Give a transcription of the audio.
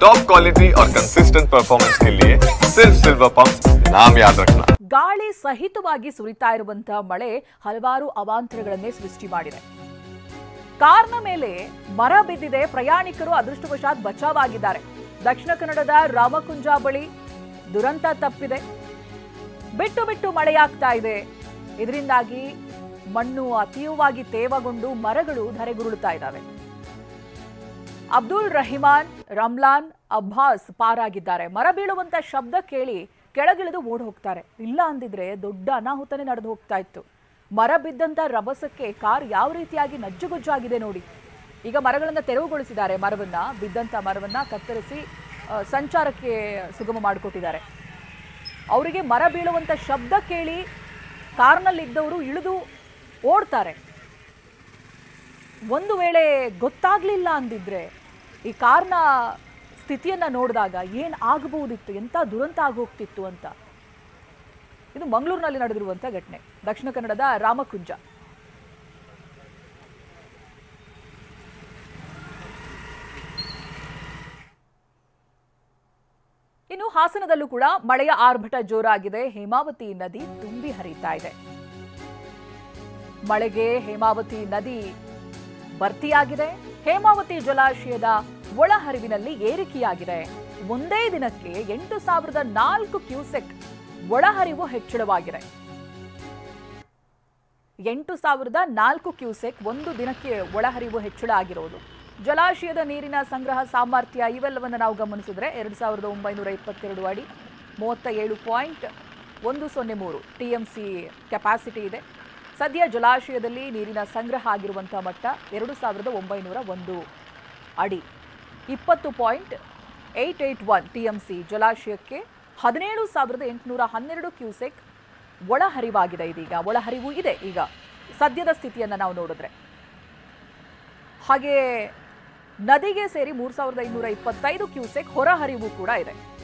Top quality और consistent performance के लिए सिर्फ सिल्वर पंप नाम याद रखना। ಗಾಳಿ ಸಹಿತವಾಗಿ ಸುರಿತಾ ಇರುವಂತಹ ಮಳೆ ಹಲವಾರು ಅವಾಂತರಗಳನ್ನೇ ಸೃಷ್ಟಿ ಮಾಡಿದೆ. ಕಾರ್ನ ಮೇಲೆ ಮರ ಬಿದ್ದಿದೆ, ಪ್ರಯಾಣಿಕರು ಅದೃಷ್ಟವಶಾತ್ ಬಚಾವಾಗಿದ್ದಾರೆ. ದಕ್ಷಿಣ ಕನ್ನಡದ ರಾಮಕುಂಜ ಬಳಿ ದುರಂತ ತಪ್ಪಿದೆ. ಬಿಟ್ಟು ಬಿಟ್ಟು ಮಳೆಯಾಗ್ತಾ ಇದೆ. ಇದರಿಂದಾಗಿ ಮಣ್ಣು ಅತೀವವಾಗಿ ತೇವಗೊಂಡು ಮರಗಳು ಧರೆಗುರುಳುತ್ತಾ ಇದ್ದಾವೆ. ಅಬ್ದುಲ್ ರಹಿಮಾನ್, ರಮ್ಲಾನ್, ಅಬ್ಬಾಸ್ ಪಾರಾಗಿದ್ದಾರೆ. ಮರ ಬೀಳುವಂತ ಶಬ್ದ ಕೇಳಿ ಕೆಳಗಿಳಿದು ಓಡಿ ಹೋಗ್ತಾರೆ. ಇಲ್ಲ ಅಂದಿದ್ರೆ ದೊಡ್ಡ ಅನಾಹುತನೇ ನಡೆದು ಹೋಗ್ತಾ ಇತ್ತು. ಮರ ಬಿದ್ದಂತ ರಭಸಕ್ಕೆ ಕಾರ್ ಯಾವ ರೀತಿಯಾಗಿ ನಜ್ಜುಗುಜ್ಜಾಗಿದೆ ನೋಡಿ. ಈಗ ಮರಗಳನ್ನು ತೆರವುಗೊಳಿಸಿದ್ದಾರೆ. ಬಿದ್ದಂತ ಮರವನ್ನ ಕತ್ತರಿಸಿ ಸಂಚಾರಕ್ಕೆ ಸುಗಮ ಮಾಡಿಕೊಟ್ಟಿದ್ದಾರೆ. ಅವರಿಗೆ ಮರ ಬೀಳುವಂತ ಶಬ್ದ ಕೇಳಿ ಕಾರ್ನಲ್ಲಿದ್ದವರು ಇಳಿದು ಓಡ್ತಾರೆ. ಒಂದು ವೇಳೆ ಗೊತ್ತಾಗ್ಲಿಲ್ಲ ಅಂದಿದ್ರೆ ಈ ಕಾರ್ನ ಸ್ಥಿತಿಯನ್ನ ನೋಡಿದಾಗ ಏನ್ ಆಗಬಹುದಿತ್ತು, ಎಂತ ದುರಂತ ಆಗೋಗ್ತಿತ್ತು ಅಂತ. ಇದು ಮಂಗಳೂರಿನಲ್ಲಿ ನಡೆದಿರುವಂತಹ ಘಟನೆ, ದಕ್ಷಿಣ ಕನ್ನಡದ ರಾಮಕುಂಜ. ಇನ್ನು ಹಾಸನದಲ್ಲೂ ಕೂಡ ಮಳೆಯ ಆರ್ಭಟ ಜೋರಾಗಿದೆ. ಹೇಮಾವತಿ ನದಿ ತುಂಬಿ ಹರಿತಾ ಇದೆ. ಮಳೆಗೆ ಹೇಮಾವತಿ ನದಿ ಭರ್ತಿಯಾಗಿದೆ. ಹೇಮಾವತಿ ಜಲಾಶಯದ ಒಳಹರಿವಿನಲ್ಲಿ ಏರಿಕೆಯಾಗಿದೆ. ಒಂದೇ ದಿನಕ್ಕೆ 8,004 ಕ್ಯೂಸೆಕ್ ಒಳಹರಿವು ಹೆಚ್ಚಳವಾಗಿದೆ. 8,004 ಕ್ಯೂಸೆಕ್ ಒಂದು ದಿನಕ್ಕೆ ಒಳಹರಿವು ಹೆಚ್ಚಳ ಆಗಿರೋದು. ಜಲಾಶಯದ ನೀರಿನ ಸಂಗ್ರಹ ಸಾಮರ್ಥ್ಯ ಇವೆಲ್ಲವನ್ನು ನಾವು ಗಮನಿಸಿದ್ರೆ 2,922 ಅಡಿ 37.103 TMC ಕೆಪಾಸಿಟಿ ಇದೆ. ಸದ್ಯ ಜಲಾಶಯದಲ್ಲಿ ನೀರಿನ ಸಂಗ್ರಹ ಆಗಿರುವಂತಹ ಮಟ್ಟ 2,901 ಅಡಿ 20.881 TMC. ಜಲಾಶಯಕ್ಕೆ 17,812 ಕ್ಯೂಸೆಕ್ ಒಳಹರಿವಾಗಿದೆ. ಇದೀಗ ಒಳಹರಿವು ಇದೆ. ಈಗ ಸದ್ಯದ ಸ್ಥಿತಿಯನ್ನು ನಾವು ನೋಡಿದ್ರೆ ಹಾಗೆ ನದಿಗೆ ಸೇರಿ 3,525 ಕ್ಯೂಸೆಕ್ ಹೊರಹರಿವು ಕೂಡ ಇದೆ.